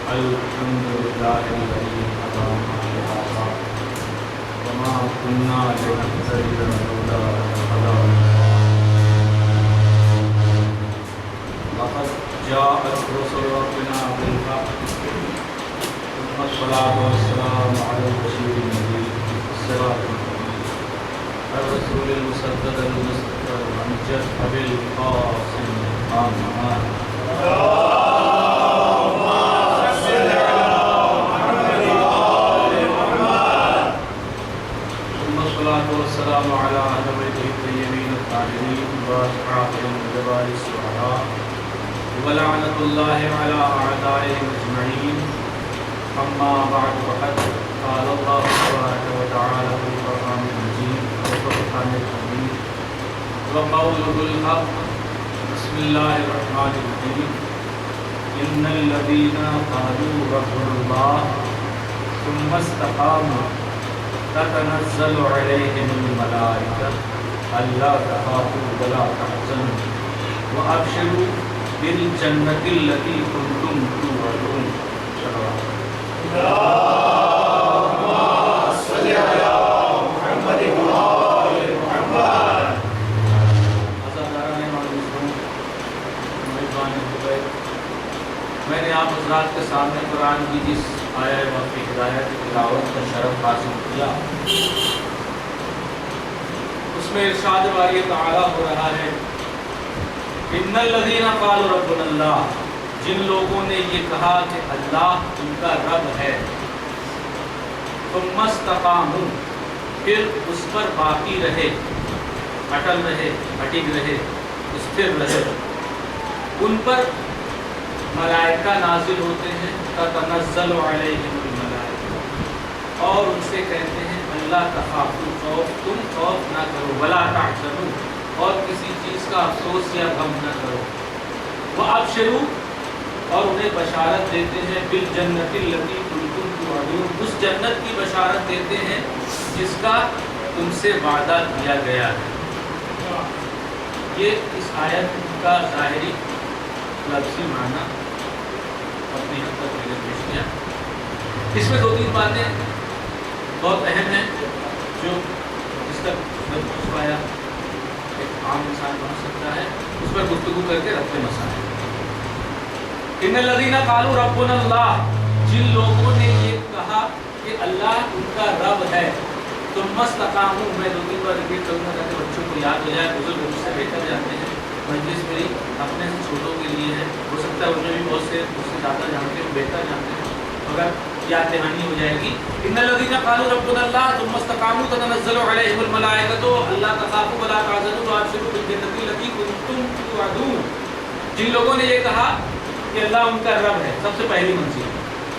الحمد لله الذي هدانا لهذا وما كنا لنهتدي لولا أن هدانا الله لقد جاءت رسل ربنا بالحق ثم الصلاة والسلام على البشير النذير والسراج المنير الرسول المسدد المصطفى الممجد أبي القاسم محمد والسلام على أهل بيته الطيبين الطاهرين وأصحابه الجبار الشهداء ولعنة الله على أعدائهم أجمعين أما بعد فقد قال الله تبارك وتعالى في القرآن المجيد والفرقان الحميد وقوله الحق بسم الله الرحمن الرحيم إن الذين قالوا ربنا الله ثم استقاموا تتنزل عليهم الملائكة ألا تخافوا ولا تحزنوا وأبشروا بالجنة التي كنتم توعدون. اللهم صل على محمد وآل محمد. میں نے آپ حضرات کے سامنے قرآن کی جس آیہ وقت کی ہدایت کی تلاوت کا شرف حاصل کیا، اس میں ارشاد باری تعالیٰ ہو رہا ہے ان الذین قالوا ربنا اللہ، جن لوگوں نے یہ کہا کہ اللہ ان کا رب ہے، ثم استقاموا، پھر اس پر باقی رہے، اٹل رہے، اٹک رہے، استھر رہے، ان پر ملائکہ نازل ہوتے ہیں، تتنزل علیہم الملائکہ، اور ان سے کہتے ہیں اللہ تخافوا، خوف تم خوف نہ کرو، ولا تحزنوا، اور کسی چیز کا افسوس یا غم نہ کرو، وابشروا، اور انہیں بشارت دیتے ہیں بالجنت التی کنتم توعدون، اس جنت کی بشارت دیتے ہیں جس کا تم سے وعدہ کیا گیا ہے۔ یہ اس آیت کا ظاہری لفظی معنی اپنی حد تک میں نے پیش کیا۔ اس میں دو تین باتیں بہت اہم ہیں جو جس تک میں پہنچ پایا ایک عام انسان پہنچ سکتا ہے، اس پر گفتگو کر کے ربط مسائل۔ ان الذین قالوا ربنا اللہ، جن لوگوں نے یہ کہا کہ اللہ ان کا رب ہے، ثم استقاموا، میں دو تین بار ریپیٹ کروں گا تاکہ بچوں کو یاد ہو جائے، بزرگ مجھ سے بہتر جانتے ہیں، مجلس میری اپنے سے چھوٹوں کے لیے ہے، ہو سکتا ہے انہیں بھی بہت سے مجھ سے زیادہ جانتے ہیں، بہتر جانتے ہیں، مگر یاد دہانی ہو جائے گی۔ ان الذین قالوا ربنا اللہ ثم استقاموا تتنزل علیہم الملائکۃ الا تخافوا ولا تحزنوا وابشروا بالجنۃ التی کنتم توعدون، جن لوگوں نے یہ کہا کہ اللہ ان کا رب ہے، سب سے پہلی منزل۔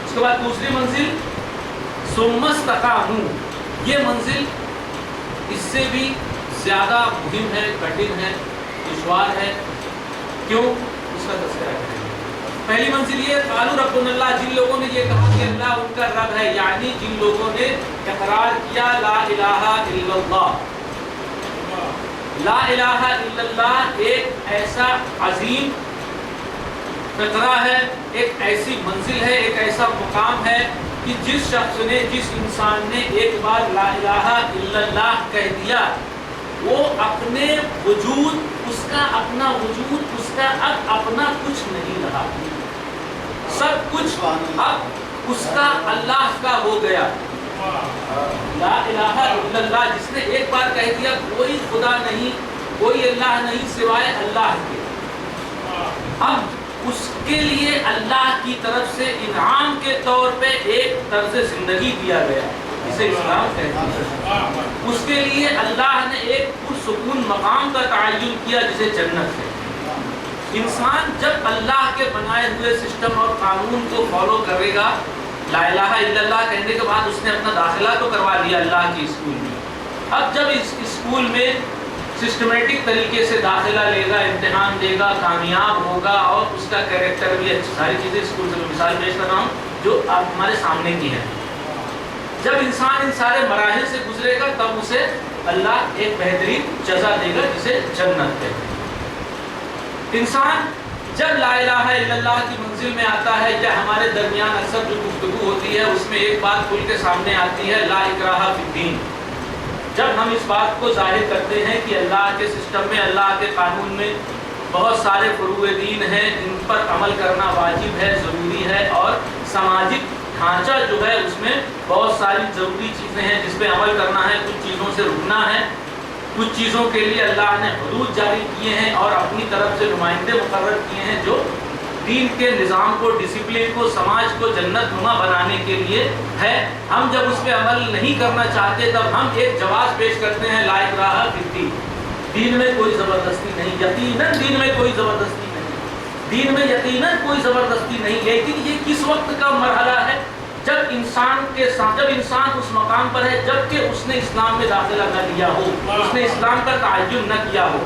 اس کے بعد دوسری منزل ثم استقاموا، یہ منزل اس سے بھی زیادہ مہم ہے، کٹھن ہے، دشوار ہے۔ کیوں؟ اس کا تذکرہ کریں۔ پہلی منزل یہ قالوا ربنا اللہ، جن لوگوں نے یہ کہا کہ اللہ ان کا رب ہے، یعنی جن لوگوں نے اقرار کیا لا الہ الا اللہ۔ لا الہ الا اللہ ایک ایسا عظیم فقرہ ہے، ایک ایسی منزل ہے، ایک ایسا مقام ہے کہ جس شخص نے، جس انسان نے ایک بار لا الہ الا اللہ کہہ دیا، وہ اپنے وجود، اس کا اپنا وجود، اس کا اب اپنا کچھ نہیں رہا، سب کچھ اب اس کا اللہ کا ہو گیا۔ لا الہ الا اللہ، جس نے ایک بار کہہ دیا کوئی خدا نہیں، کوئی اللہ نہیں سوائے اللہ کے، اب اس کے لیے اللہ کی طرف سے انعام کے طور پہ ایک طرز زندگی دیا گیا جسے اسلام کہتے ہیں۔ اس کے لیے اللہ نے ایک پرسکون مقام کا تعین کیا جسے جنت ہے۔ انسان جب اللہ کے بنائے ہوئے سسٹم اور قانون کو فالو کرے گا، لا الہ الا اللہ کہنے کے بعد اس نے اپنا داخلہ تو کروا لیا اللہ کی اسکول میں، اب جب اس اسکول میں سسٹمیٹک طریقے سے داخلہ لے گا، امتحان دے گا، کامیاب ہوگا، اور اس کا کیریکٹر بھی اچھی، ساری چیزیں اسکول سے میں مثال پیش کر رہا ہوں جو آپ ہمارے سامنے کی ہیں۔ جب انسان ان سارے مراحل سے گزرے گا تب اسے اللہ ایک بہترین جزا دے گا جسے جنت ہے۔ انسان جب لا الہ الا اللہ کی منزل میں آتا ہے یا ہمارے درمیان اکثر جو گفتگو ہوتی ہے اس میں ایک بات کھل کے سامنے آتی ہے، لا اکراہ فی الدین۔ جب ہم اس بات کو ظاہر کرتے ہیں کہ اللہ کے سسٹم میں، اللہ کے قانون میں بہت سارے فروع دین ہیں، ان پر عمل کرنا واجب ہے، ضروری ہے، اور سماجی ڈھانچہ جو ہے اس میں بہت ساری ضروری چیزیں ہیں جس پہ عمل کرنا ہے، کچھ چیزوں سے رکنا ہے، کچھ چیزوں کے لیے اللہ نے حدود جاری کیے ہیں اور اپنی طرف سے نمائندے مقرر کیے ہیں جو دین کے نظام کو، ڈسپلن کو، سماج کو جنت نما بنانے کے لیے ہے۔ ہم جب اس پہ عمل نہیں کرنا چاہتے تب ہم ایک جواز پیش کرتے ہیں، لا اکراہ فی الدین، دین میں کوئی زبردستی نہیں، یقیناً دین میں کوئی زبردستی نہیں، دین میں یقیناً کوئی زبردستی نہیں۔ لیکن یہ کس وقت کا مرحلہ ہے؟ جب انسان اس مقام پر ہے جب کہ اس نے اسلام میں داخلہ نہ لیا ہو، اس نے اسلام کا تعین نہ کیا ہو۔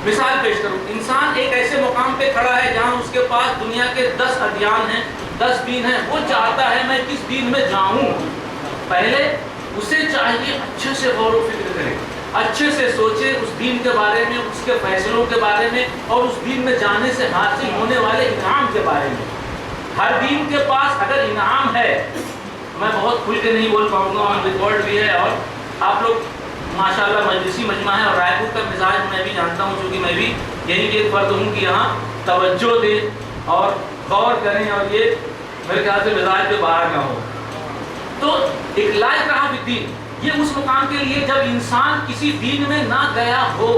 مثال پیش کروں، انسان ایک ایسے مقام پہ کھڑا ہے جہاں اس کے پاس دنیا کے 10 ادیان ہیں، 10 دین ہیں، وہ چاہتا ہے میں کس دین میں جاؤں، پہلے اسے چاہیے اچھے سے غور و فکر کرے، اچھے سے سوچے اس دین کے بارے میں، اس کے فیصلوں کے بارے میں، اور اس دین میں جانے سے حاصل ہونے والے انعام کے بارے میں۔ ہر دین کے پاس اگر انعام ہے، میں بہت کھل کے نہیں بول پاؤں گا، آن ریکارڈ بھی ہے، اور آپ لوگ ماشاءاللہ مجلسی مجمع ہے اور رائے پور کا مزاج میں بھی جانتا ہوں، چونکہ میں بھی یہی ایک فرد ہوں کہ یہاں توجہ دیں اور غور کریں اور یہ میرے خیال سے مزاج کے باہر نہ ہو۔ تو ایک لا اکراہ فی الدین، یہ اس مقام کے لیے جب انسان کسی دین میں نہ گیا ہو۔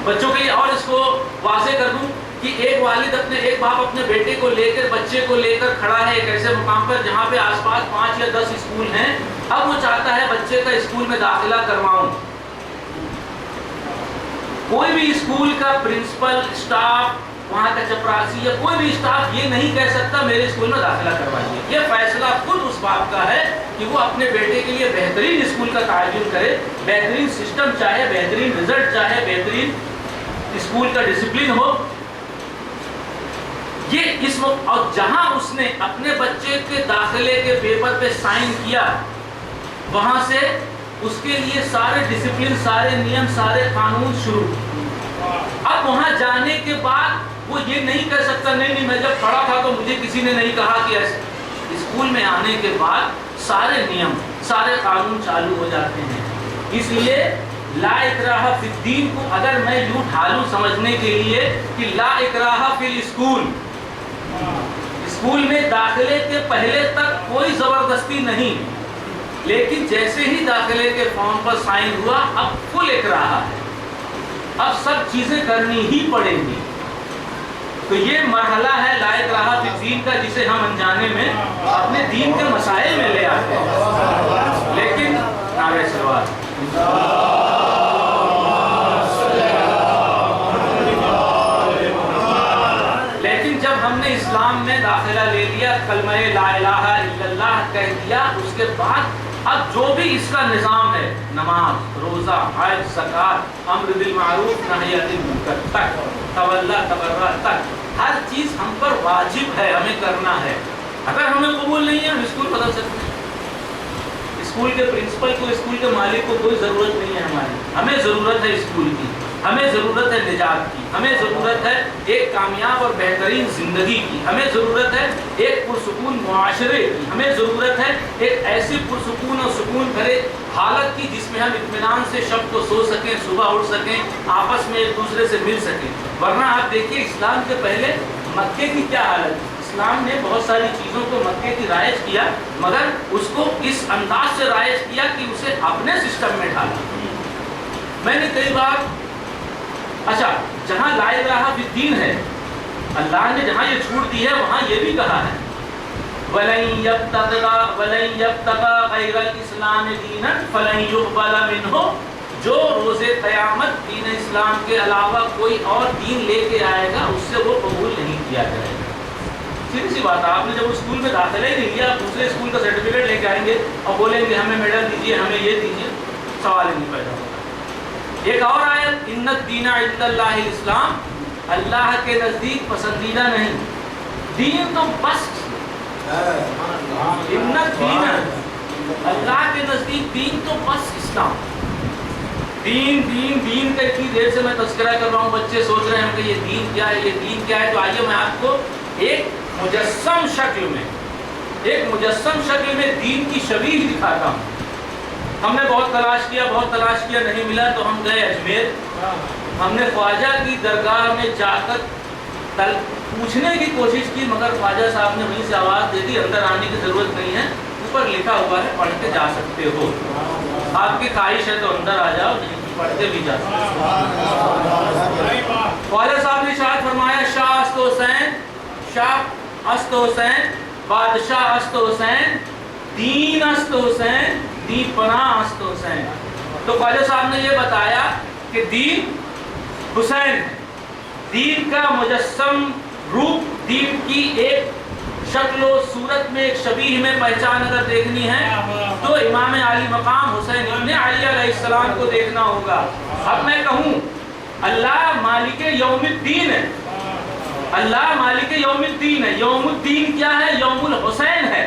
بچوں کے لیے اور اس کو واضح کر دوں کہ ایک باپ اپنے بیٹے کو لے کر، بچے کو لے کر کھڑا ہے ایک ایسے مقام پر جہاں پہ آس پاس 5 یا 10 اسکول ہیں، اب وہ چاہتا ہے بچے کا اسکول میں داخلہ کرواؤں۔ کوئی بھی اسکول کا پرنسپل، اسٹاف، وہاں کا چپراسی یا کوئی بھی اسٹاف یہ نہیں کہہ سکتا میرے اسکول میں داخلہ کروائیے۔ یہ فیصلہ خود اس باپ کا ہے کہ وہ اپنے بیٹے کے لیے بہترین اسکول کا تعین کرے، بہترین سسٹم چاہے، بہترین رزلٹ چاہے، بہترین اسکول کا ڈسپلن ہو۔ یہ اس وقت، اور جہاں اس نے اپنے بچے کے داخلے کے پیپر پہ سائن کیا، وہاں سے اس کے لیے سارے ڈسپلن، سارے نیم، سارے قانون شروع۔ اب وہاں جانے کے بعد وہ یہ نہیں کہہ سکتا نہیں میں جب پڑھا تھا تو مجھے کسی نے نہیں کہا کہ ایسے۔ اسکول میں آنے کے بعد سارے نیم، سارے قانون چالو ہو جاتے ہیں۔ اس لیے لا اکراہ فی الدین کو اگر میں یوں ڈھالوں سمجھنے کے لیے کہ لا اکراہ فی الاسکول، اسکول میں داخلے کے پہلے تک کوئی زبردستی نہیں، لیکن جیسے ہی داخلے کے فارم پر سائن ہوا اب فل اکراہ ہے، اب سب چیزیں کرنی ہی پڑیں گی۔ تو یہ مرحلہ ہے لا اکراہ فی الدین کا، جسے ہم انجانے میں اپنے دین کے مسائل میں لے آتے ہیں۔ لیکن نعرہ صلوات، لیکن جب ہم نے اسلام میں داخلہ لے لیا، کلمہ لا الہ الا اللہ کہہ دیا، اس کے بعد اب جو بھی اس کا نظام ہے، نماز، روزہ، حج، زکوٰۃ، امر بالمعروف، نہی عن المنکر تک، تولا تبرع تک، ہر چیز ہم پر واجب ہے، ہمیں کرنا ہے۔ اگر ہمیں قبول نہیں ہے ہم اسکول بدل سکتے ہیں۔ اسکول کے پرنسپل کو، اسکول کے مالک کو کوئی ضرورت نہیں ہے ہماری، ہمیں ضرورت ہے اسکول کی، ہمیں ضرورت ہے نجات کی، ہمیں ضرورت ہے ایک کامیاب اور بہترین زندگی کی، ہمیں ضرورت ہے ایک پرسکون معاشرے کی، ہمیں ضرورت ہے ایک ایسی پرسکون اور سکون بھرے حالت کی جس میں ہم اطمینان سے شب کو سو سکیں، صبح اٹھ سکیں، آپس میں ایک دوسرے سے مل سکیں۔ ورنہ آپ دیکھیے اسلام کے پہلے مکے کی کیا حالت تھی۔ اسلام نے بہت ساری چیزوں کو مکے کی رائج کیا، مگر اس کو اس انداز سے رائج کیا کہ اسے اپنے سسٹم میں ڈالا۔ میں نے کئی بار، اچھا جہاں لا الہ فی الدین ہے، اللہ نے جہاں یہ چھوٹ دی ہے وہاں یہ بھی کہا ہے وَلَن يَبْتَغَىٰ غَيْرَ الْإِسْلَامِ دِينًا فَلَن يُقْبَلَ مِنْهُ، جو روز قیامت دین اسلام کے علاوہ کوئی اور دین لے کے آئے گا اس سے وہ قبول نہیں کیا جائے گا۔ سیدھی سی بات ہے، آپ نے جب اسکول میں داخلہ ہی نہیں لیا، دوسرے اسکول کا سرٹیفکیٹ لے کے آئیں گے اور بولیں گے ہمیں میڈل دیجیے، ہمیں یہ دیجیے، سوال ہی نہیں پیدا ہوگا۔ ایک اور آیت، ان الدین عند اللہ الاسلام، اللہ کے نزدیک پسندیدہ نہیں، دین تو بس، ان الدین، اللہ کے نزدیک دین تو بس اسلام، دین دین دین کا اتنی دیر سے میں تذکرہ کر رہا ہوں، بچے سوچ رہے ہیں کہ یہ دین کیا ہے، یہ دین کیا ہے. تو آئیے میں آپ کو ایک مجسم شکل میں دین کی شبیہ دکھاتا ہوں. ہم نے بہت تلاش کیا نہیں ملا، تو ہم گئے اجمیر. ہم نے خواجہ کی درگاہ میں جا کر پوچھنے کی کوشش کی، مگر خواجہ صاحب نے وہیں سے آواز دے دی اندر آنے کی ضرورت نہیں ہے، اوپر لکھا ہوا ہے پڑھ کے جا سکتے ہو. آپ کی خواہش ہے تو اندر آ جاؤ، نہیں پڑھ کے بھی جا سکتے ہو. خواجہ صاحب نے ارشاد فرمایا شاہ است حسین بادشاہ است حسین دین است حسین دی پناہ است حسین. تو خواجہ صاحب نے یہ بتایا کہ دین حسین ہے، دین کا مجسم روپ، دین کی ایک شکل و صورت میں، ایک شبیہ میں پہچان اگر دیکھنی ہے تو امام علی مقام حسین ابن علی علیہ السلام کو دیکھنا ہوگا. اب میں کہوں اللہ مالک یوم الدین ہے، اللہ مالک یوم الدین ہے. یوم الدین کیا ہے؟ یوم الحسین ہے.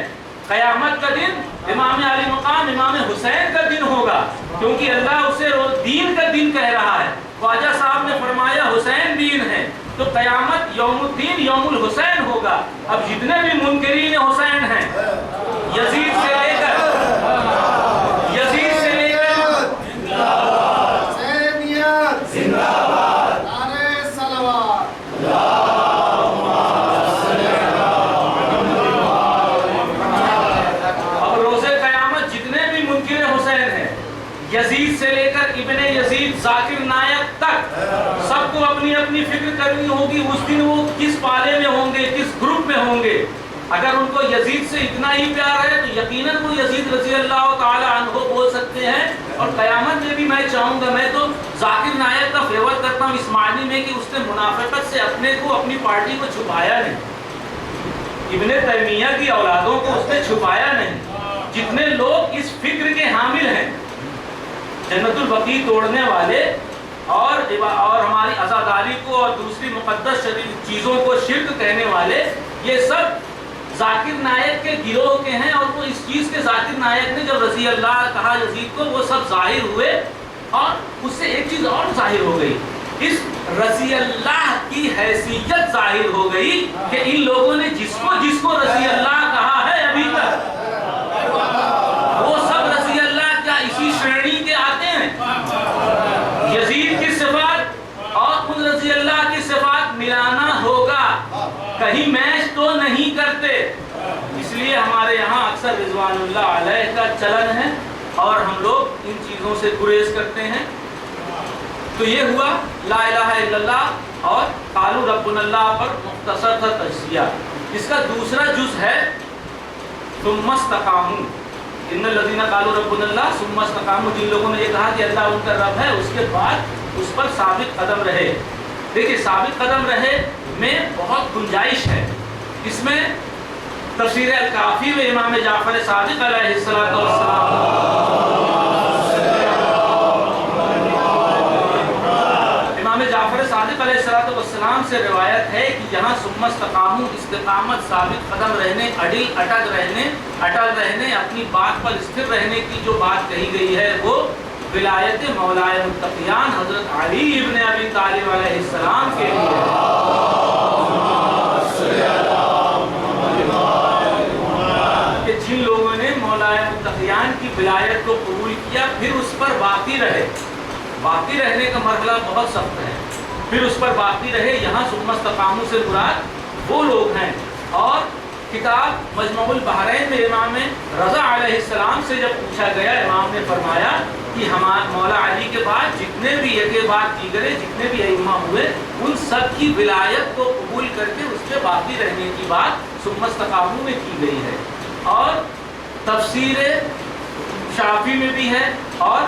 قیامت کا دن امام علی مقام امام حسین کا دن ہوگا، کیونکہ اللہ اسے دین کا دن کہہ رہا ہے. خواجہ صاحب نے فرمایا حسین دین ہے، تو قیامت یوم الدین یوم الحسین ہوگا. اب جتنے بھی منکرین حسین ہیں، یزید سے لے کر یزید سے لے کر ابن یزید ذاکر نائک تک سب کو اپنی اپنی فکر کرنی ہوگی اس دن وہ کس پالے میں ہوں گے، کس گروپ میں ہوں گے. اگر ان کو یزید سے اتنا ہی پیار ہے تو یقیناً وہ یزید رضی اللہ تعالی عنہ بول سکتے ہیں. اور قیامت میں بھی میں چاہوں گا، میں تو ذاکر نائک کا فیور کرتا ہوں اس معنی میں کہ اس نے منافقت سے اپنے کو، اپنی پارٹی کو چھپایا نہیں. ابن تیمیہ کی اولادوں کو اس نے چھپایا نہیں. جتنے لوگ اس فکر کے حامل ہیں، جنت البقیع توڑنے والے اور ہماری عزاداری کو اور دوسری مقدس شریف چیزوں کو شرک کہنے والے، یہ سب ذاکر نائک کے گروہ کے ہیں. اور وہ اس چیز کے ذاکر نائک نے جب رضی اللہ کہا یزید کو، وہ سب ظاہر ہوئے. اور اس سے ایک چیز اور ظاہر ہو گئی، اس رضی اللہ کی حیثیت ظاہر ہو گئی کہ ان لوگوں نے جس کو رضی اللہ کہا ہے ابھی تک، وہ سب رضی اللہ کیا اسی شرینی کے آتے ہیں. یزید کی صفات اور ان رضی اللہ کی صفات ملانا ہوگا، کہیں میچ تو نہیں کرتے. اس لیے ہمارے یہاں اکثر رضوان اللہ علیہ کا چلن ہے اور ہم لوگ ان چیزوں سے گریز کرتے ہیں. تو یہ ہوا لا الہ الا اللہ اور قالوا ربنا اللہ پر مختصر تھا تجزیہ. اس کا دوسرا جز ہے ثم استقاموا، ان الذین قالوا ربنا اللہ ثم استقاموا. جن لوگوں نے یہ کہا کہ اللہ ان کا رب ہے، اس کے بعد اس پر ثابت قدم رہے. دیکھیے ثابت قدم رہے میں بہت گنجائش ہے. اس میں تفسیر الکافی میں امام جعفر صادق علیہ السلام صادق علیہ السلام سے روایت ہے کہ یہاں ثم استقاموا استقامت، ثابت قدم رہنے، اٹل رہنے، اپنی بات پر استھر رہنے کی جو بات کہی گئی ہے وہ ولایت مولائے متقیان حضرت علی ابن ابی طالب علیہ السلام کے لیے کہ جن لوگوں نے مولائے متقیان کی ولایت کو قبول کیا، پھر اس پر باقی رہے. باقی رہنے کا مرحلہ بہت سخت ہے، پھر اس پر باقی رہے. یہاں ثم استقاموا سے مراد وہ لوگ ہیں. اور کتاب مجمع البحرین میں امام رضا علیہ السلام سے جب پوچھا گیا، امام نے فرمایا کہ ہمارے مولا علی کے بعد جتنے بھی ایک بات دیگرے جتنے بھی ائمہ ہوئے، ان سب کی ولایت کو قبول کر کے اس پہ باقی رہنے کی بات ثم استقاموا میں کی گئی ہے. اور تفسیر شافی میں بھی ہے اور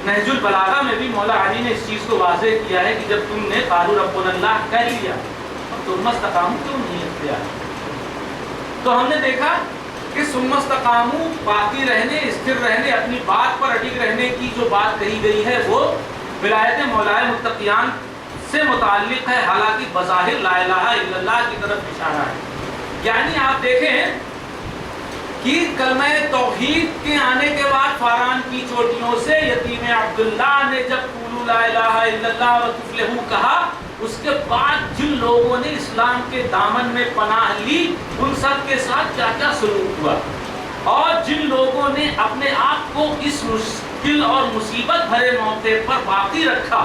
نہج البلاغہ میں بھی مولا علی نے اس چیز کو واضح کیا ہے کہ جب تم نے قالوا ربنا اللہ کہہ لیا تو ثم استقاموا کیوں نہیں اختیار. تو ہم نے دیکھا کہ ثم استقاموا باقی رہنے، استھر رہنے، اپنی بات پر اٹک رہنے کی جو بات کہی گئی ہے وہ ولایت مولائے متقیان سے متعلق ہے، حالانکہ بظاہر لا الہ الا اللہ کی طرف اشارہ ہے. یعنی آپ دیکھیں کہ کلمہ توحید کے آنے کے بعد فاران کی چوٹیوں سے یتیم عبداللہ نے جب قولوا لا الہ الا اللہ وتفلحوا کہا، اس کے بعد جن لوگوں نے اسلام کے دامن میں پناہ لی ان سب کے ساتھ کیا کیا سلوک ہوا، اور جن لوگوں نے اپنے آپ کو اس مشکل اور مصیبت بھرے موقع پر باقی رکھا،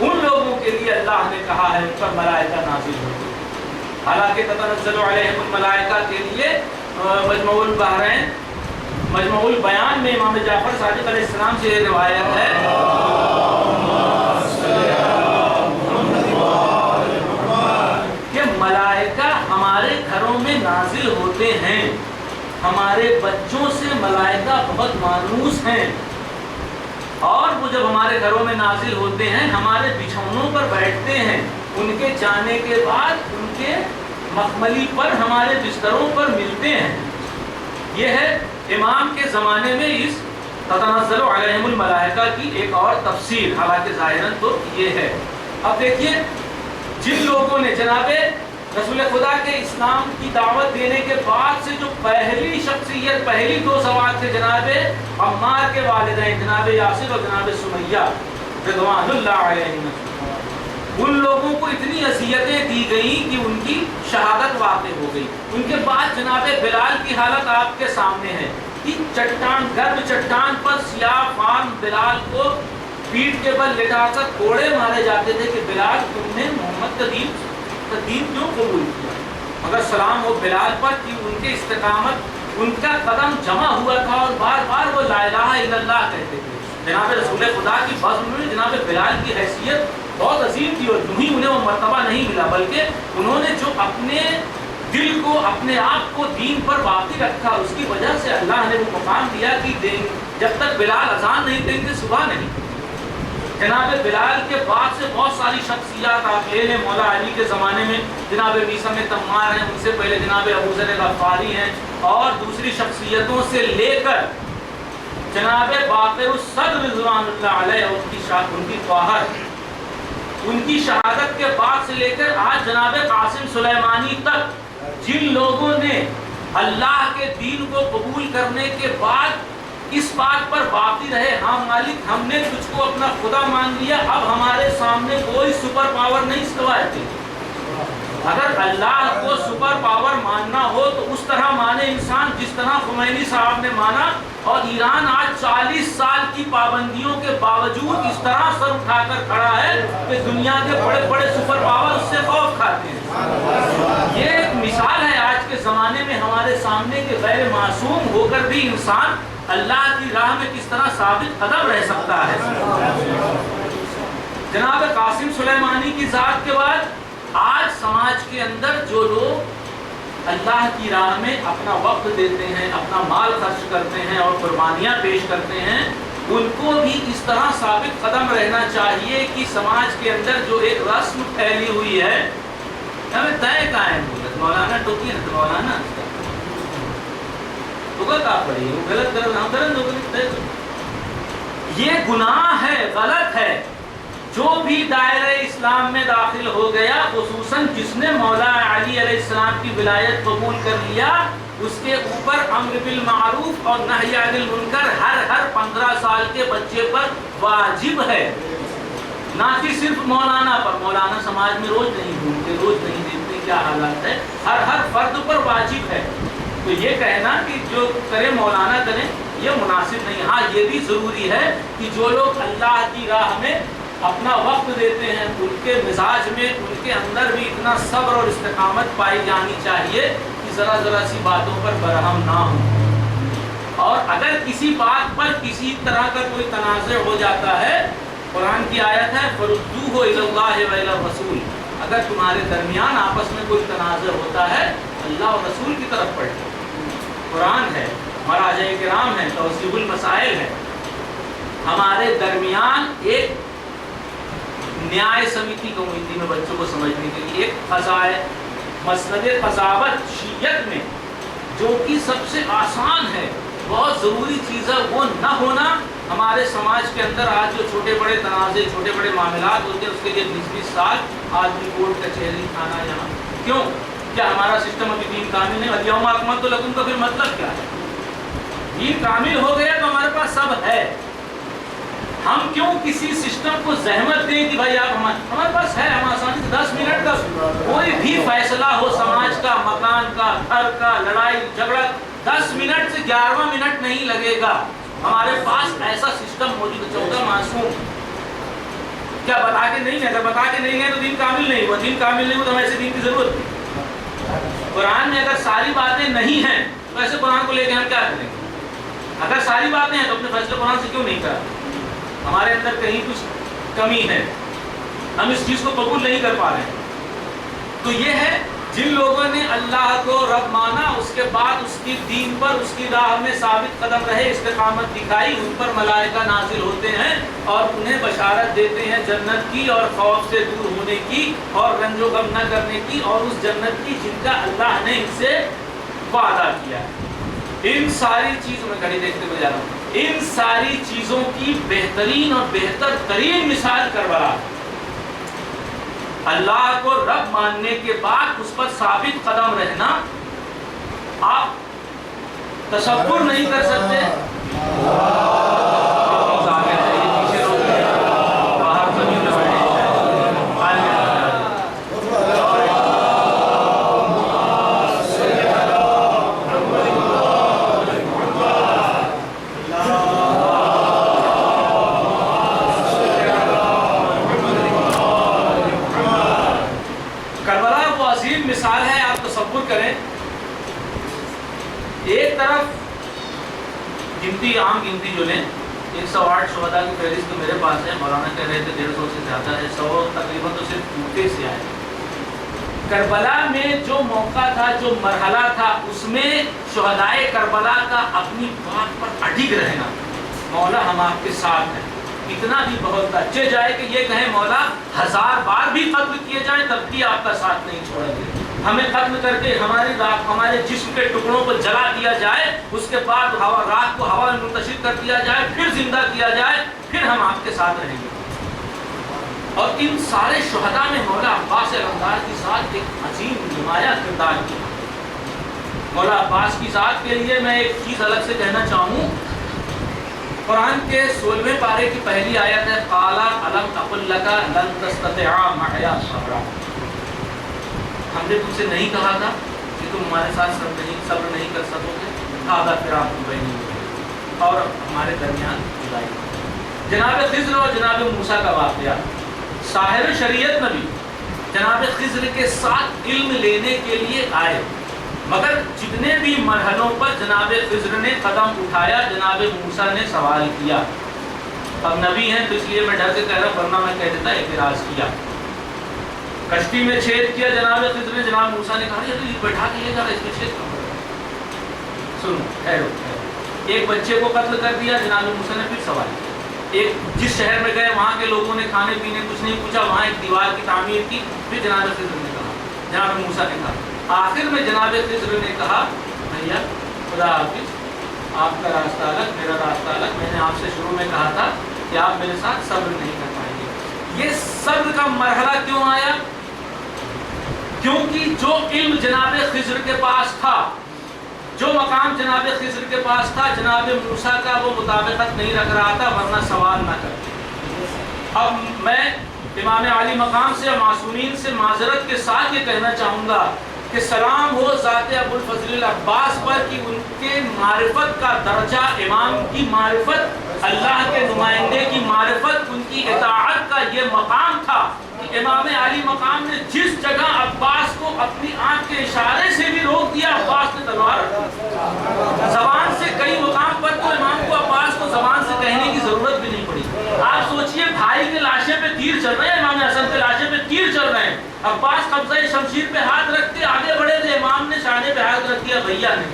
ان لوگوں کے لیے اللہ نے کہا ہے ان پر ملائکہ نازل ہوتے ہیں۔ حالانکہ تتنزل علیہم الملائکہ کے لیے مجموع البحرین مجموع البیان میں امام جعفر صادق علیہ السلام سے یہ روایت ہے کہ ملائکہ ہمارے گھروں میں نازل ہوتے ہیں، ہمارے بچوں سے ملائکہ بہت مانوس ہیں، اور وہ جب ہمارے گھروں میں نازل ہوتے ہیں ہمارے بچھونوں پر بیٹھتے ہیں، ان کے جانے کے بعد ان کے مخملی پر ہمارے بستروں پر ملتے ہیں۔ یہ ہے امام کے زمانے میں اس تتنزل علیہم الملائکہ کی ایک اور تفسیر، حالانکہ ظاہراً تو یہ ہے۔ اب دیکھیے جن لوگوں نے جناب رسول خدا کے اسلام کی دعوت دینے کے بعد سے جو پہلی شخصیت، پہلی دو سوات تھے جناب عمار کے والدین جناب یاسر اور جناب سمیہ رضوان اللہ علیہم، ان لوگوں کو اتنی اذیتیں دی گئیں کہ ان کی شہادت واقع ہو گئی۔ ان کے بعد جناب بلال کی حالت آپ کے سامنے ہے کہ چٹان، گرم چٹان پر سیاہ فام بلال کو پیٹھ کے بل لٹا کر کوڑے مارے جاتے تھے کہ بلال تم نے محمد کا دین کیوں قبول کیا؟ مگر سلام ہو بلال پر کہ ان کے استقامت، ان کا قدم جمع ہوا تھا اور بار بار وہ لا الہ الا اللہ کہتے تھے۔ جناب رسول خدا کی بزم میں جناب بلال کی حیثیت بہت عظیم تھی، اور یوں ہی انہیں وہ مرتبہ نہیں ملا بلکہ انہوں نے جو اپنے دل کو، اپنے آپ کو دین پر باقی رکھا، اس کی وجہ سے اللہ نے وہ مقام دیا کہ جب تک بلال اذان نہیں دیں گے صبح نہیں۔ جناب بلال کے بعد سے بہت ساری شخصیات آپ لے لیں، مولا علی کے زمانے میں جناب میثم تمار ہیں، ان سے پہلے جناب ابو ذر غفاری ہیں، اور دوسری شخصیتوں سے لے کر جناب باقر الصدر رضوان اللہ علیہ ان کی خواہر، ان کی شہادت کے بعد سے لے کر آج جناب قاسم سلیمانی تک جن لوگوں نے اللہ کے دین کو قبول کرنے کے بعد اس بات پر باقی رہے، ہاں مالک ہم نے تجھ کو اپنا خدا مان لیا، اب ہمارے سامنے کوئی سپر پاور نہیں سوائے تھی۔ اگر اللہ کو سپر پاور ماننا ہو تو اس طرح مانے انسان جس طرح خمینی صاحب نے مانا، اور ایران آج 40 سال کی پابندیوں کے باوجود اس طرح سر اٹھا کر کھڑا ہے کہ دنیا کے بڑے بڑے سپر پاور اس سے خوف کھاتے ہیں۔ یہ ایک مثال ہے آج کے زمانے میں ہمارے سامنے کہ غیر معصوم ہو کر بھی انسان اللہ کی راہ میں کس طرح ثابت قدم رہ سکتا ہے۔ جناب قاسم سلیمانی کی ذات کے بعد آج سماج کے اندر جو لوگ اللہ کی راہ میں اپنا وقت دیتے ہیں، اپنا مال خرچ کرتے ہیں اور قربانیاں پیش کرتے ہیں، ان کو بھی اس طرح ثابت قدم رہنا چاہیے کہ سماج کے اندر جو ایک رسم پھیلی ہوئی ہے ہمیں طے قائم ہو جائے۔ مولانا ٹوکی نا تو مولانا یہ گناہ ہے، غلط ہے۔ جو بھی دائرہ اسلام میں داخل ہو گیا، خصوصاً جس نے مولا علی علیہ السلام کی ولایت قبول کر لیا، اس کے اوپر امر بالمعروف اور نہی عن المنکر ہر 15 سال کے بچے پر واجب ہے، نہ کہ صرف مولانا پر۔ مولانا سماج میں روز نہیں گھومتے، روز نہیں دیکھتے کیا حالات ہے، ہر فرد پر واجب ہے۔ تو یہ کہنا کہ جو کرے مولانا کریں یہ مناسب نہیں۔ ہاں یہ بھی ضروری ہے کہ جو لوگ اللہ کی راہ میں اپنا وقت دیتے ہیں ان کے مزاج میں، ان کے اندر بھی اتنا صبر اور استقامت پائی جانی چاہیے کہ ذرا سی باتوں پر برہم نہ ہوں۔ اور اگر کسی بات پر کسی طرح کا کوئی تنازع ہو جاتا ہے، قرآن کی آیت ہے فَرُدُّوهُ إِلَى اللَّهِ وَإِلَى الرَّسُولِ، اگر تمہارے درمیان آپس میں کوئی تنازع ہوتا ہے اللہ اور رسول کی طرف پڑھیں۔ قرآن ہے، مراجع کرام ہے، توضیح المسائل ہے، ہمارے درمیان ایک نیائے سمیتی کمیٹی میں بچوں کو سمجھنے کے لیے ایک فضائے مسند قضاوت شیعت میں جو کہ سب سے آسان ہے، بہت ضروری چیز ہے، وہ نہ ہونا ہمارے سماج کے اندر آج جو چھوٹے بڑے تنازع، چھوٹے بڑے معاملات ہوتے ہیں اس کے لیے 20 سال آدمی کورٹ کچہری آنا یہاں کیوں؟ کیا ہمارا سسٹم ابھی دین کامل نہیں؟ الیوم اکملت لکم کا پھر مطلب کیا ہے؟ دین کامل ہو گیا تو ہمارے پاس سب ہے. ہم کیوں کسی سسٹم کو زحمت دیں کہ بھائی آپ ہمارے پاس ہے, ہم آسانی سے 10 منٹ کا کوئی بھی فیصلہ ہو سماج کا, مکان کا, گھر کا, لڑائی جھگڑا 10 منٹ سے 11واں منٹ نہیں لگے گا. ہمارے پاس ایسا سسٹم موجود ہے. 14 معصوم کیا بتا کے نہیں ہے؟ اگر بتا کے نہیں ہے تو دین کامل نہیں ہوا. دین کامل نہیں ہوا تو ہمیں ایسے دین کی ضرورت نہیں. قرآن میں اگر ساری باتیں نہیں ہیں تو ایسے قرآن کو لے کے ہم کیا کریں گے؟ اگر ساری باتیں ہیں تو اپنے فیصلے قرآن سے کیوں نہیں کرتے؟ ہمارے اندر کہیں کچھ کمی ہے, ہم اس چیز کو قبول نہیں کر پا رہے ہیں. تو یہ ہے جن لوگوں نے اللہ کو رب مانا, اس کے بعد اس کی دین پر, اس کی راہ میں ثابت قدم رہے, استقامت دکھائی, ان پر ملائکہ نازل ہوتے ہیں اور انہیں بشارت دیتے ہیں جنت کی اور خوف سے دور ہونے کی اور رنج و غم نہ کرنے کی اور اس جنت کی جن کا اللہ نے ان سے وعدہ کیا. ان ساری چیزوں میں گھڑی دیکھتے ہوئے جا رہا ہوں, ان ساری چیزوں کی بہترین اور بہتر ترین مثال کربلا. اللہ کو رب ماننے کے بعد اس پر ثابت قدم رہنا آپ تصور نہیں کر سکتے. مثال ہے, آپ تصور کریں, ایک طرف گنتی, عام گنتی جو لیں, 108 شہداء کی فہرست تو میرے پاس ہے, مولانا کہہ رہے تھے 150 سے زیادہ ہے, 100 تقریباً تو صرف کوفے سے آئے. کربلا میں جو موقع تھا, جو مرحلہ تھا, اس میں شہدائے کربلا کا اپنی بات پر اٹک رہنا, مولا ہم آپ کے ساتھ ہیں, اتنا بھی بہت بچے جائے کہ یہ کہیں مولا 1000 بار بھی قتل کیے جائیں تب بھی آپ کا ساتھ نہیں چھوڑیں گے. ہمیں قتل کر کے ہمارے جسم کے ٹکڑوں کو جلا دیا جائے, اس کے بعد رات کو ہوا میں منتشر کر دیا جائے, پھر زندہ کیا جائے, پھر ہم آپ کے ساتھ رہیں گے. اور ان سارے شہداء میں مولا عباس علمدار کی ذات ایک عظیم نمایاں کردار کیا. مولا عباس کی ذات کے لیے میں ایک چیز الگ سے کہنا چاہوں. قرآن کے 16ویں پارے کی پہلی آیت ہے, قالا الم اقل لک لن تستطیع معی صبرا. ہم نے تم سے نہیں کہا تھا کہ تم ہمارے ساتھ صبر نہیں کر سکو گے, هذا فراق بینی اور ہمارے درمیان جدائی. جناب خضر اور جناب موسیٰ کا واقعہ. ساحر شریعت نبی جناب خضر کے ساتھ علم لینے کے لیے آئے, مگر جتنے بھی مرحلوں پر جناب خضر نے قدم اٹھایا جناب موسیٰ نے سوال کیا. اب نبی ہیں تو اس لیے میں ڈر کے کہہ رہا, ورنہ میں کہہ دیتا اعتراض کیا. کشتی میں چھید کیا جناب خضر نے, جناب موسیٰ نے کہا یہ بیٹھا کے لے جا رہا, اس میں چھید کرو. سنو ٹھہرو, ایک بچے کو قتل کر دیا, جناب موسیٰ نے پھر سوال کیا. ایک جس شہر میں گئے وہاں کے لوگوں نے کھانے پینے کچھ نہیں پوچھا, وہاں ایک دیوار کی تعمیر کی, پھر جناب خضر نے کہا, جناب موسیٰ نے کہا. آخر میں جناب خضر نے کہا بھیا خدا حافظ, آپ کا راستہ الگ میرا راستہ الگ, میں نے آپ سے شروع میں کہا تھا کہ آپ میرے ساتھ صبر نہیں کر پائیں گے. یہ صبر کا مرحلہ کیوں آیا؟ کیونکہ جو علم جناب خضر کے پاس تھا, جو مقام جناب خضر کے پاس تھا, جناب موسیٰ کا وہ مطابقت نہیں رکھ رہا تھا, ورنہ سوال نہ کرتے. اب میں امام علی مقام سے, معصومین سے معذرت کے ساتھ یہ کہنا چاہوں گا کہ سلام ہو ذات ابو الفضل العباس پر کہ ان کے معرفت کا درجہ, امام کی معرفت, اللہ کے نمائندے کی معرفت, ان کی اطاعت کا یہ مقام تھا کہ امام علی مقام نے جس جگہ عباس کو اپنی آنکھ کے اشارے سے بھی روک دیا, عباس نے تلوار زبان سے کئی مقام پر تو امام کو عباس کو زبان سے کہنے کی ضرورت بھی نہیں پڑی. آپ سوچئے بھائی کے لاشے پہ تیر چل رہے ہیں, امام حسن کے لاشے پہ تیر چل رہے ہیں, عباس قبضہ شمشیر پہ ہاتھ رکھتے آگے بڑھے تھے, امام نے شانے پہ ہاتھ رکھ دیا, بھیا نے,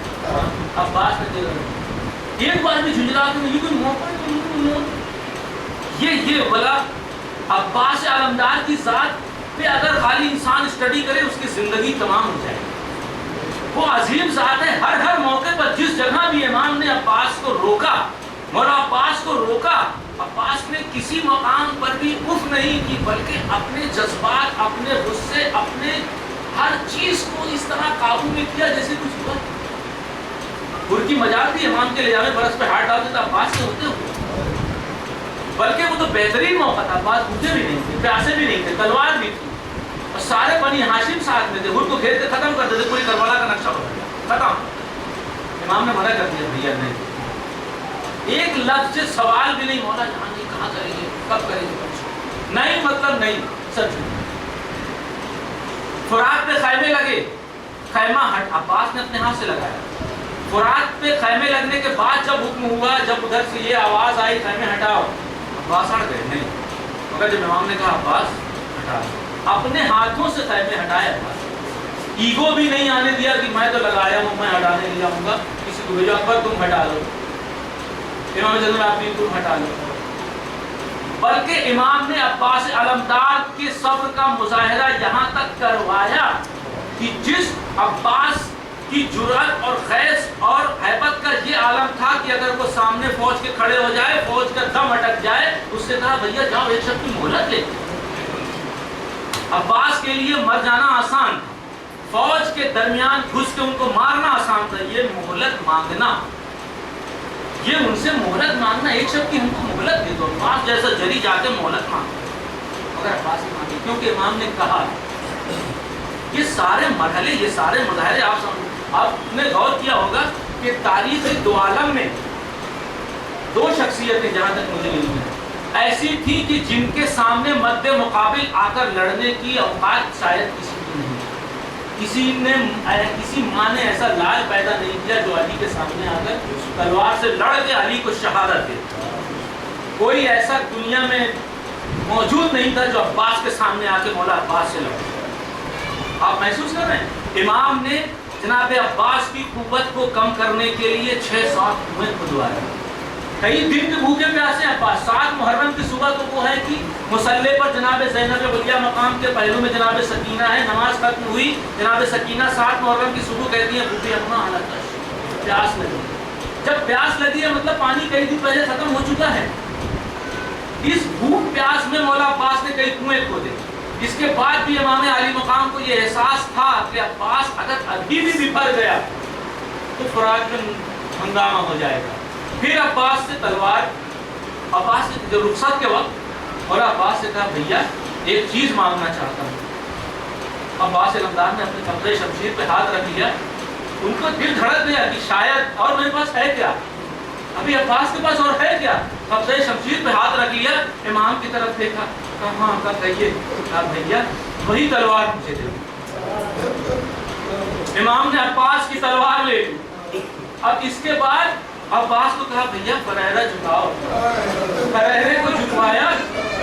عباس نے تیر رکھ دیا. ایک بار بھی جھنجھلا کے نہیں, کوئی موقع نہیں. یہ بلا عباس علمدار کی ذات پہ اگر خالی انسان اسٹڈی کرے اس کی زندگی تمام ہو جائے. وہ عظیم ذات ہے. ہر موقع پر جس جگہ بھی امام نے عباس کو روکا, مولا عباس کو روکا, عباس نے کسی مقام پر بھی اف نہیں کی, بلکہ اپنے جذبات, اپنے غصے, اپنے ہر چیز کو اس طرح قابو میں کیا جیسے کچھ ہوا. برکی مجال تھی امام کے لے جانے برس پہ ہاتھ ڈال دیتا، عباس سے ہوتے ہوئے، بلکہ وہ تو بہترین موقع تھا، عباس بھوکے بھی نہیں تھے، پیاسے بھی نہیں تھے، تلوار بھی تھی، اور سارے بنی ہاشم ساتھ میں تھے، ہر کو گھیر کے ختم کر دیتے، پوری کربلا کا نقشہ ہو گیا ختم۔ امام نے منع کر دیا، بھیا نہیں، ایک لفظ سے سوال بھی نہیں، مولا جہاں نہیں، کہاں کریں گے، کب کریں گے، نہیں مطلب نہیں، سچ۔ فرات پہ خیمے لگے، خیمہ ہٹ عباس نے اپنے ہاتھ سے لگایا، فرات پہ خیمے لگنے کے بعد جب حکم ہوا، جب ادھر سے یہ آواز آئی خیمے ہٹاؤ، عباس ہٹ گئے نہیں، مگر جب امام نے کہا عباس ہٹا، اپنے ہاتھوں سے خیمے ہٹائے عباس، ایگو بھی نہیں آنے دیا کہ میں تو لگایا ہوں، میں ہٹانے نہیں جاؤں گا، کسی کو بھیجو، اکبر تم ہٹا لو، امام جنرل آپ بھی تم ہٹا لو، بلکہ امام نے عباس علمدار کے صبر کا مظاہرہ یہاں تک کروایا کہ جس عباس کی جرأت اور خیس اور ہیبت کا یہ عالم تھا کہ اگر وہ سامنے فوج کے کھڑے ہو جائے، فوج کا دم اٹک جائے، اس سے کہا بھیا جاؤ ایک شخص کی مہلت لے۔ عباس کے لیے مر جانا آسان تھا، فوج کے درمیان گھس کے ان کو مارنا آسان تھا، یہ مہلت مانگنا، یہ ان سے مہلت مانگنا، ایک شخص کی ہم کو مہلت دے دو، عباس جیسا جری جا کے مہلت مانگو، مگر عباس نے مانگی، کیونکہ امام نے کہا یہ سارے مرحلے، یہ سارے مظاہرے آپ نے غور کیا ہوگا کہ تاریخ دو عالم میں دو شخصیتیں جہاں تک مجھے علم ہے ایسی تھی کہ جن کے سامنے مد مقابل آ کر لڑنے کی اوقات شاید کسی کی نہیں، کسی ماں نے ایسا لال پیدا نہیں کیا جو علی کے سامنے آ کر تلوار سے لڑ کے علی کو شہادت دے، کوئی ایسا دنیا میں موجود نہیں تھا جو عباس کے سامنے آ کے مولا عباس سے لڑے۔ آپ محسوس کر رہے ہیں امام نے جناب عباس کی قوت کو کم کرنے کے لیے 6-7 کنویں کھدوائے، کئی دن کے بھوکے پیاسے عباس، 7 محرم کی صبح تو وہ ہے کہ مصلی پر جناب زینب ولیہ مقام کے پہلو میں جناب سکینہ ہے، نماز ختم ہوئی، جناب سکینہ 7 محرم کی صبح کہتی ہیں بھوکے اپنا حالت پیاس لگی، جب پیاس لگی ہے مطلب پانی کئی دن پہلے ختم ہو چکا ہے، اس بھوک پیاس میں مولا عباس نے کئی کنویں کھودے، اس کے بعد بھی امام علی مقام کو یہ احساس تھا کہ عباس اگر ابھی بھی بپھر گیا تو فرات میں ہنگامہ ہو جائے گا، پھر عباس سے تلوار، عباس سے جو رخصت کے وقت، اور عباس سے کہا بھیا ایک چیز مانگنا چاہتا ہوں، عباس علمدار نے اپنے قبضہ شمشیر پہ ہاتھ رکھ لیا، ان کو دل دھڑک گیا کہ شاید اور میرے پاس ہے کیا، ابھی عباس کے پاس اور ہے کیا، قبضہ شمشیر پہ ہاتھ رکھ لیا، امام کی طرف دیکھا، کہاں کا کہیے، کہا بھیا وہی تلوار مجھے دے دو، امام نے عباس کی تلوار لے لی، اب اس کے بعد عباس کو کہا بھیا فرائرہ جھکاؤ، فرائرے کو جھکوایا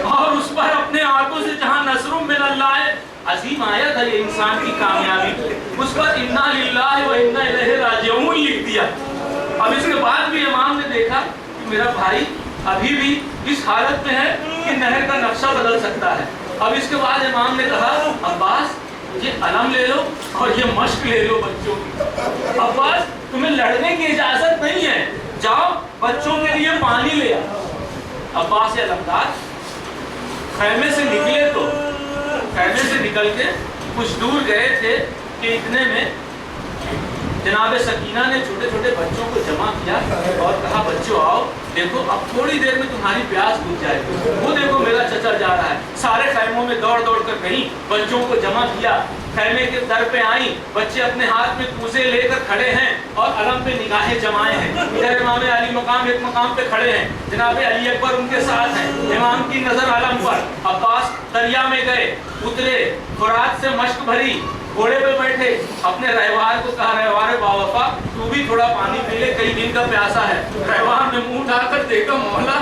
اور اس پر اپنے آنکھوں سے جہاں نصر من اللہ عظیم آیت ہے یہ انسان کی کامیابی، اس پر انا للہ و انا الیہ راجعون لکھ دیا۔ اب اس کے بعد بھی امام نے دیکھا کہ میرا بھائی ابھی بھی اس حالت میں ہے کہ نہر کا نقشہ بدل سکتا ہے، اب اس کے بعد امام نے کہا عباس یہ علم لے لو اور یہ مشق لے لو بچوں کی، عباس تمہیں لڑنے کی اجازت نہیں ہے، جاؤ بچوں کے لیے پانی لے آؤ۔ عباس علمدار خیمے سے نکلے تو خیمے سے نکل کے کچھ دور گئے تھے کہ اتنے میں جناب سکینہ نے چھوٹے چھوٹے بچوں کو جمع کیا اور کہا بچوں آؤ دیکھو اب تھوڑی دیر میں تمہاری پیاس بجھ جائے گی، وہ دیکھو میرا چچا جا رہا ہے، سارے خیموں میں دوڑ دوڑ کر گئی، بچوں کو جمع کیا، خیمے کے در پہ آئیں، بچے اپنے ہاتھ میں کوزے لے کر کھڑے ہیں اور علم پہ نگاہیں جمائے ہیں، ادھر امام علی مقام ایک مقام پہ کھڑے ہیں، جناب علی اکبر ان کے ساتھ ہیں، امام کی نظر علم پر، عباس دریا میں گئے، اترے، فرات سے مشق بھری، گھوڑے پہ بیٹھے، اپنے رہوار کو کہا رہوار باوفا تو بھی تھوڑا پانی پی لے، کئی دن کا پیاسا ہے، رہوار نے منہ اٹھا کر دیکھا مولا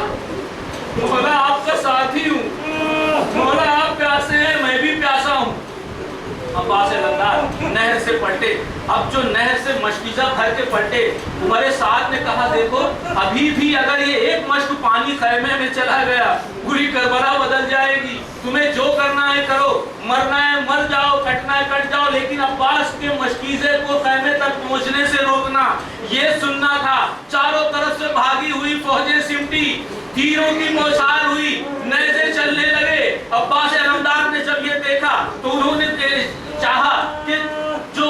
مولا آپ کا ساتھی ہوں، مولا آپ پیاسے ہیں میں بھی پیاسا ہوں۔ عباس علمدار نہر سے پلٹے، اب جو نہر سے مشکیزہ بھر کے پلٹے، عمر سعد نے کہا دیکھو ابھی بھی اگر یہ ایک مشک پانی خیمے میں چلا گیا پوری کربلا بدل جائے گی، تمہیں جو کرنا ہے کرو، مرنا ہے مر جاؤ، کٹنا ہے کٹ جاؤ، لیکن عباس کے مشکیزے کو خیمے تک پہنچنے سے روکنا یہ سننا تھا۔ چاروں طرف سے بھاگی ہوئی فوجیں سمٹی، تیروں کی بوچھار ہوئی، نیزے چلنے لگے، عباس علمدار نے جب یہ دیکھا تو انہوں نے چاہا کہ جو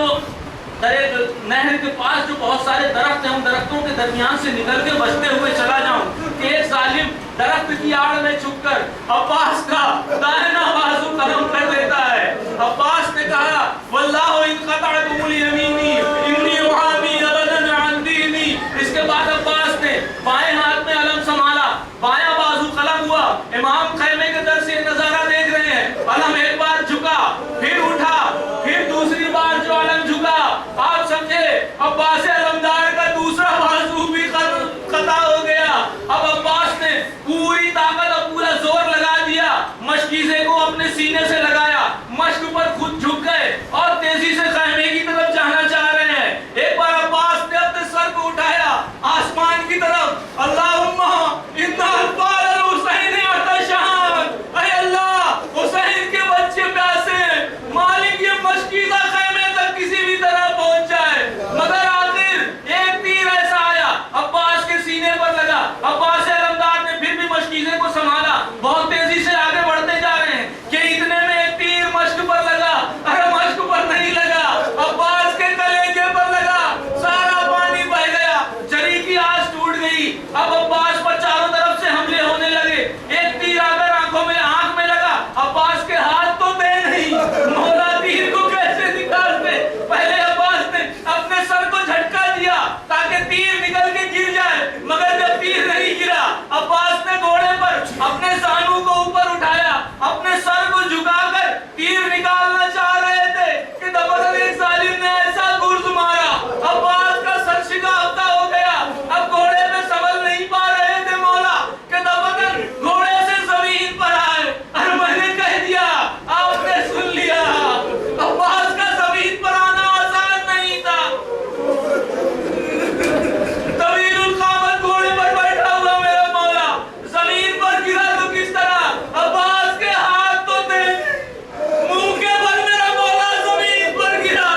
نہر کے پاس جو بہت سارے درخت ہیں ان درختوں کے درمیان سے نکل کے بچتے ہوئے چلا جاؤں کہ ایک ظالم درخت کی آڑ میں چھپ کر عباس کا دائنا بازو قلم کر دیتا ہے. عباس نے کہا واللہ ان قطعتم الیمینی انی اعامی ابدا عن دینی. اس کے بعد عباس نے بائیں ہاتھ میں علم سنبھالا, بایاں بازو قلم ہوا. امام خیمے کے در سے نظارہ دیکھ رہے ہیں. علم ایک بار جھکا, پھر اٹھا, پھر دوسری بار جو علم جھکا, آپ سمجھے عباس علمدار کا دوسرا بازو بھی قطع ہو گیا. اب عباس نے پوری طاقت اور پورا زور لگا دیا, مشکیزے کو اپنے سینے سے لگایا, مشک پر خود جھک گئے اور تیزی سے خیمے کی طرف جانا چاہ رہے ہیں. ایک بار عباس نے اپنے سر کو اٹھایا آسمان کی طرف, اللہم انا اطفال الحسین عطشان, اے اللہ حسین کے بچے پیاسے ہیں, مالک یہ مشکیزہ خیمے تک کسی بھی طرح پہنچ جائے. مگر آخر ایک تیر ایسا آیا عباس کے سینے پر لگا. عباس علمدار نے پھر بھی مشکیزے کو سنبھالا, بہت تیزی سے آگے بڑھتے جا رہے ہیں کہ اتنے میں ایک تیر مشک پر لگا. ارے مشک پر نہیں لگا, عباس کے کلیجے پر لگا, سارا پانی بہ گیا, جری کی آس ٹوٹ گئی. اب عباس پر چاروں طرف سے حملے ہونے لگے. ایک تیر آ کر آنکھ میں لگا, عباس کے ہاتھ تو دے نہیں, مولا تیر کو کیسے نکالتے. پہلے عباس نے اپنے سر کو جھٹکا دیا تاکہ تیر نکل کے گر جائے, مگر جب تیر نہیں گرا عباس نے گھوڑے پر اپنے زانو کو اوپر اٹھایا, اپنے سر کو جھکا کر تیر نکالنا چاہ رہے تھے کہ دبدن ایک ظالم نے ایسا گرز مارا, عباس کا سر شکافتہ ہو گیا. اب گھوڑے میں سنبھل نہیں پا رہے تھے مولا کہ دبدن گھوڑے سے زمین پر آئے. اور میں نے کہہ دیا, آپ نے سن لیا, عباس کا زمین پر آنا آسان نہیں تھا. طویل القامت گھوڑے پر بیٹھا ہوا میرا مولا زمین پر گرا تو کس طرح, عباس کے ہاتھ تو تھے, منہ کے بل میرا مولا زمین پر گرا.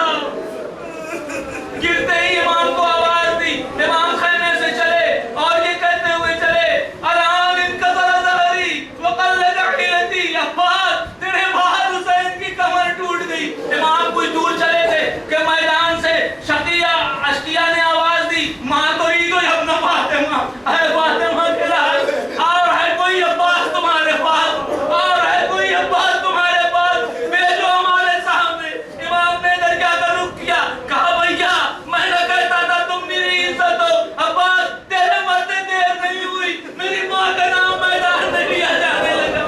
گرتے ہی امام کو آواز دی, امام خیمے سے چلے اور یہ کہتے ہوئے چلے الان انکسر ظہری وقلت حیلتی. عباس تیرے بعد حسین کی کمر ٹوٹ گئی. امام کچھ دور چلے تھے کہ میدان سے شقیہ اشقیہ نے آواز دی, ماں تو ہی تو ابن فاطمہ, اے فاطمہ کے لاش, اور ہے کوئی عباس تمہارے پاس, اور ہے کوئی عباس تمہارے پاس, بھیجو ہمارے سامنے. امام نے درگاہ کا رخ کیا, کہا بھیا میں نہ کہتا تھا تم میری عزت ہو, عباس تیرے مرتے دیر نہیں ہوئی, میری ماں کا نام میدان میں لیا جانے لگا.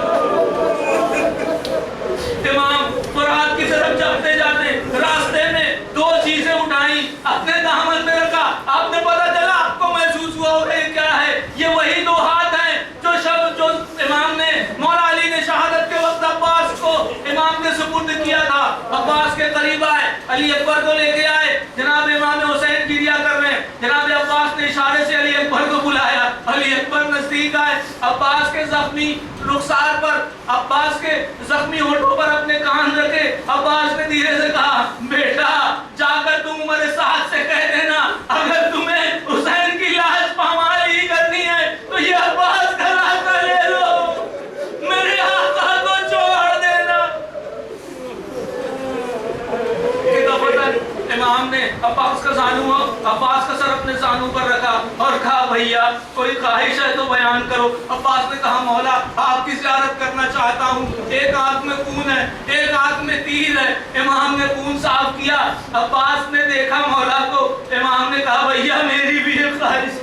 امام فرات کی طرف چلتے جاتے راستے میں دو چیزیں اٹھائیں, اپنے دامن میں رکھا. آپ نے پتا چلا, آپ کو محسوس ہوا ہوگا یہ کیا ہے, یہ وہی دو ہاتھ ہیں جو امام نے مولا علی نے شہادت کے وقت عباس کو امام کے سپرد کیا تھا. عباس کے قریب آئے, علی اکبر کو لے کے آئے, جناب امام حسین گریا کر رہے ہیں. جناب عباس نے اشارے سے علی اکبر کو بلایا, علی اکبر نزدیک آئے, عباس کے زخمی رخسار پر, عباس کے زخمی ہونٹوں پر اپنے کان رکھے. عباس نے دھیرے سے کہا, بیٹا جا کر تم عمر سعد سے کہہ دینا اگر تمہیں حسین کی لاش پامال ہی کرنی ہے تو یہ عباس کا راستہ لے لو, میرے آقا کو چھوڑ دینا. امام نے عباس کا زانو, عباس کا سر اپنے زانو پر رکھا اور کہا بھیا کوئی خواہش ہے تو بیان کرو. عباس نے کہا مولا آپ کی زیارت کرنا چاہتا ہوں, ایک ہاتھ میں خون ہے, ایک ہاتھ میں تیر ہے. امام نے خون صاف کیا, عباس نے دیکھا مولا کو, امام نے کہا بھیا میری بھی ایک خواہش.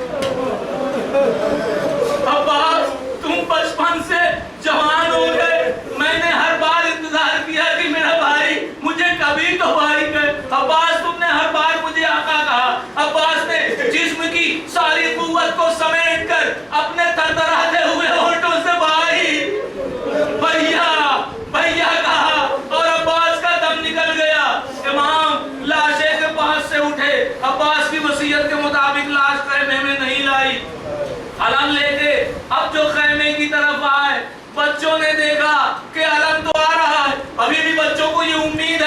عباس تم بچپن سے جوان ہو گئے, میں نے ہر بار انتظار کیا کہ میرا بھائی مجھے کبھی تو بھائی کہے. عباس تم نے ہر بار مجھے آقا کہا. عباس نے جسم کی ساری قوت کو سمیٹ کر اپنے تھرتھراتے ہوئے ہونٹوں سے بھائی بھیا بھیا کہا اور عباس کا دم نکل گیا. امام لاشے کے پاس سے اٹھے, عباس کی وصیت کے مطابق لاش خیمے میں نہیں لائی. علم لے کے اب جو خیمے کی طرف آئے, بچوں نے دیکھا کہ علم تو آ رہا ہے, ابھی بھی بچوں کو یہ امید